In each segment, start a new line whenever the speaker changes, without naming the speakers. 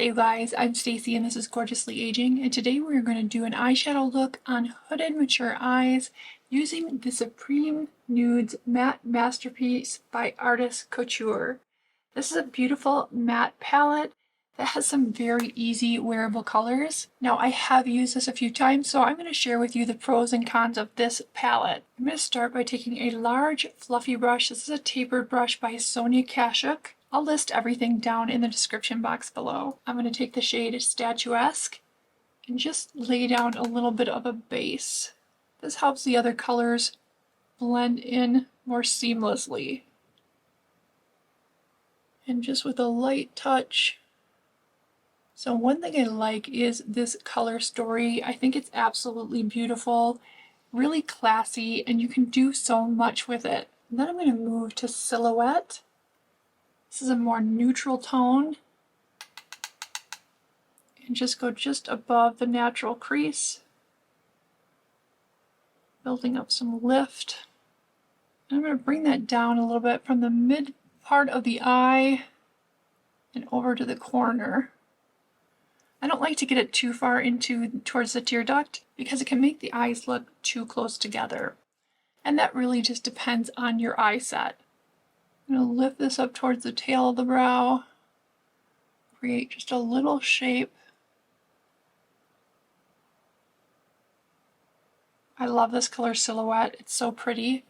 Hey guys, I'm Stacy and this is Gorgeously Aging, and today we're going to do an eyeshadow look on hooded mature eyes using the Supreme Nudes Matte Masterpiece by Artist Couture. This is a beautiful matte palette that has some very easy wearable colors. Now I have used this a few times, so I'm going to share with you the pros and cons of this palette. I'm going to start by taking a large fluffy brush. This is a tapered brush by Sonia Kashuk. I'll list everything down in the description box below. I'm going to take the shade Statuesque and just lay down a little bit of a base. This helps the other colors blend in more seamlessly. And just with a light touch. So one thing I like is this color story. I think it's absolutely beautiful, really classy, and you can do so much with it. And then I'm going to move to Silhouette. This is a more neutral tone. And just go just above the natural crease. Building up some lift. And I'm going to bring that down a little bit from the mid part of the eye and over to the corner. I don't like to get it too far towards the tear duct because it can make the eyes look too close together. And that really just depends on your eye set. I'm going to lift this up towards the tail of the brow, create just a little shape. I love this color Silhouette, it's so pretty.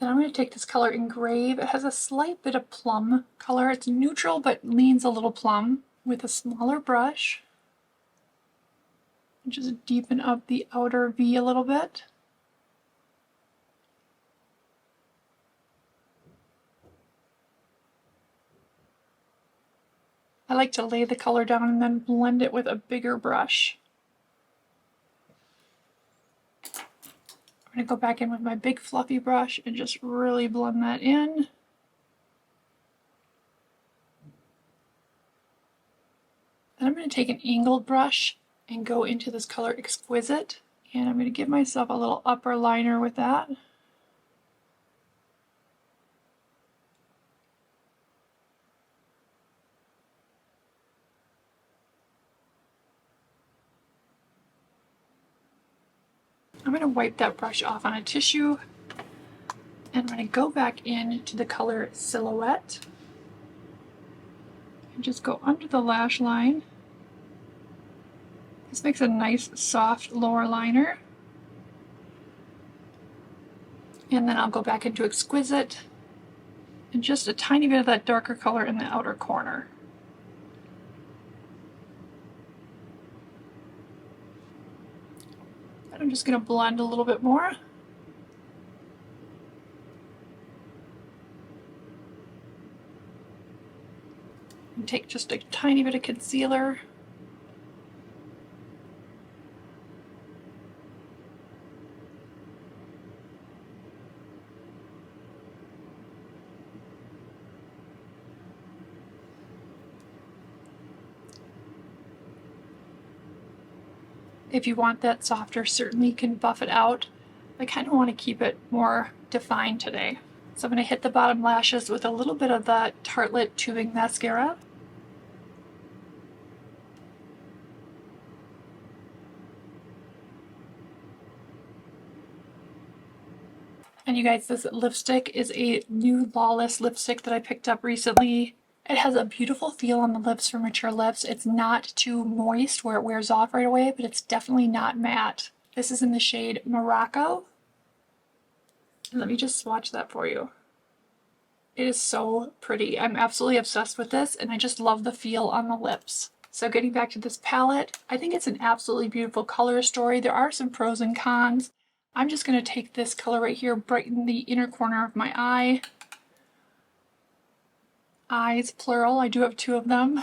Then I'm going to take this color Engrave. It has a slight bit of plum color. It's neutral but leans a little plum. With a smaller brush, and just deepen up the outer V a little bit. I like to lay the color down and then blend it with a bigger brush. I'm going to go back in with my big fluffy brush and just really blend that in. Then I'm going to take an angled brush and go into this color Exquisite, and I'm going to give myself a little upper liner with that. I'm going to wipe that brush off on a tissue, and I'm going to go back into the color Silhouette and just go under the lash line. This makes a nice soft lower liner. And then I'll go back into Exquisite and just a tiny bit of that darker color in the outer corner. And I'm just going to blend a little bit more. And take just a tiny bit of concealer. If you want that softer, certainly you can buff it out. I kind of want to keep it more defined today. So I'm going to hit the bottom lashes with a little bit of the Tartelette Tubing Mascara. And you guys, this lipstick is a new Lawless lipstick that I picked up recently. It has a beautiful feel on the lips for mature lips. It's not too moist where it wears off right away, but it's definitely not matte. This is in the shade Morocco. And let me just swatch that for you. It is so pretty. I'm absolutely obsessed with this, and I just love the feel on the lips. So getting back to this palette, I think it's an absolutely beautiful color story. There are some pros and cons. I'm just going to take this color right here, brighten the inner corner of my eye. Eyes, plural. I do have two of them.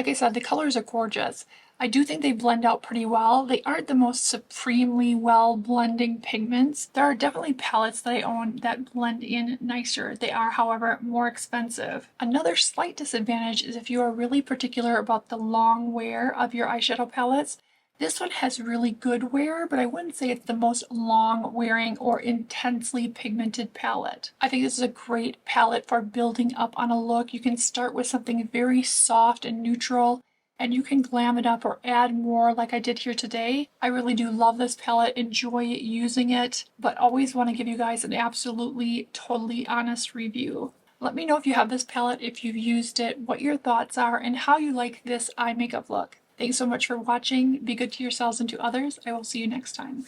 Like I said, the colors are gorgeous. I do think they blend out pretty well. They aren't the most supremely well blending pigments. There are definitely palettes that I own that blend in nicer. They are, however, more expensive. Another slight disadvantage is if you are really particular about the long wear of your eyeshadow palettes. This one has really good wear, but I wouldn't say it's the most long wearing or intensely pigmented palette. I think this is a great palette for building up on a look. You can start with something very soft and neutral, and you can glam it up or add more like I did here today. I really do love this palette, enjoy using it, but always want to give you guys an absolutely, totally honest review. Let me know if you have this palette, if you've used it, what your thoughts are, and how you like this eye makeup look. Thanks so much for watching. Be good to yourselves and to others. I will see you next time.